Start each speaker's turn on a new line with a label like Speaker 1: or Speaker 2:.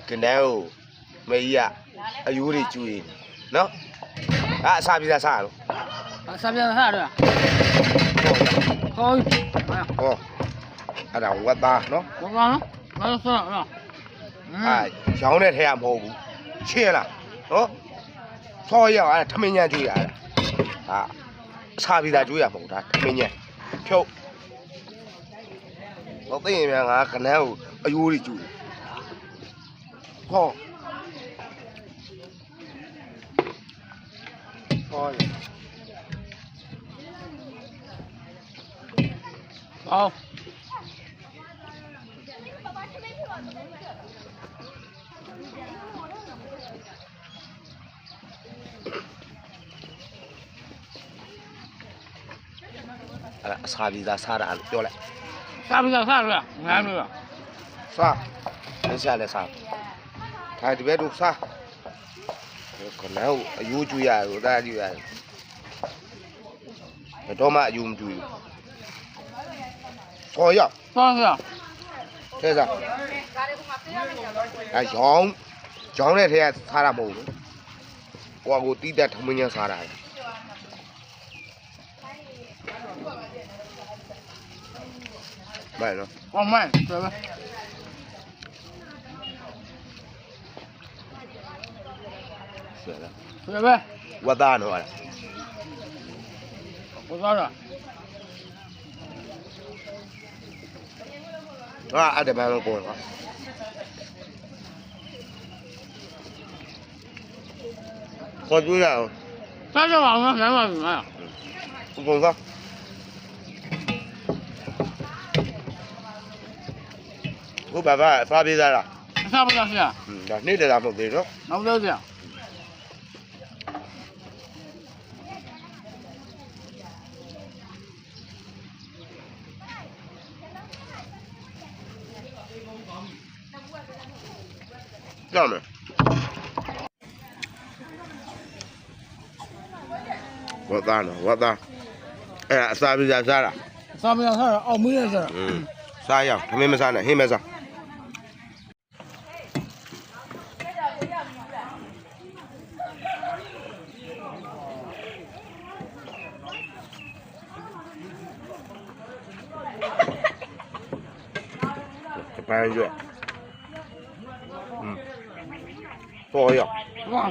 Speaker 1: ကနန်းကိုမေကြီးကအယိုးတွေကျွေးနော်အစာပြေးစားလို့
Speaker 2: စားပြစားတော့ဟော
Speaker 1: ဟောအဲ့ဒါဝတ်သားနော်
Speaker 2: ဘာကောင်းဘာလို့စားတော့
Speaker 1: ရောင်းတဲ့ထဲကမဟုတ်ဘူးချင်းလားနော်ဆောရောက်အဲ့ထမင်းညံကျွေးရအစာပြေးစားကျွေးရမဟုတ်ဒါထမင်းညံဖြုတ်တော့သိရင်များငါကနန်းကိုအယိုးတွေကျွေးဟော
Speaker 2: 好。
Speaker 1: စာပြီးသားစားတာပြောလိုက်
Speaker 2: စားပြီးသားစားလို့ငါလို့
Speaker 1: စားမစားလဲစားဒါဒီဘက်တို့စားခဏအယူကျွေးရလို့ဒါကြည့်ရတယ်ဘယ်တော့မှအယူမကျွေးဘူးဆော်ရောက်
Speaker 2: စားစား
Speaker 1: ထဲစားရောင်းတဲ့ထဲကစားတာမဟုတ်ဘူးကိုကကိုတီးတက်ထမင်းညစားတာမိုင်နော်
Speaker 2: 我买，对吧？
Speaker 1: 是的，
Speaker 2: 对吧？
Speaker 1: 我打呢了，
Speaker 2: 我咋着？
Speaker 1: 俺这边都过了，喝酒了，
Speaker 2: 咱这网上买嘛买呀？
Speaker 1: 不公上。我爸爸发比赛了，
Speaker 2: 啥不着急啊？
Speaker 1: 那你这咋不对着？
Speaker 2: 那不着急。
Speaker 1: 这没？我打呢，我打。哎呀，啥比赛啥了？
Speaker 2: 啥不着啥？澳门的事。
Speaker 1: 啥样？他们没啥呢，黑没啥。白人卷，多少样？
Speaker 2: 哇。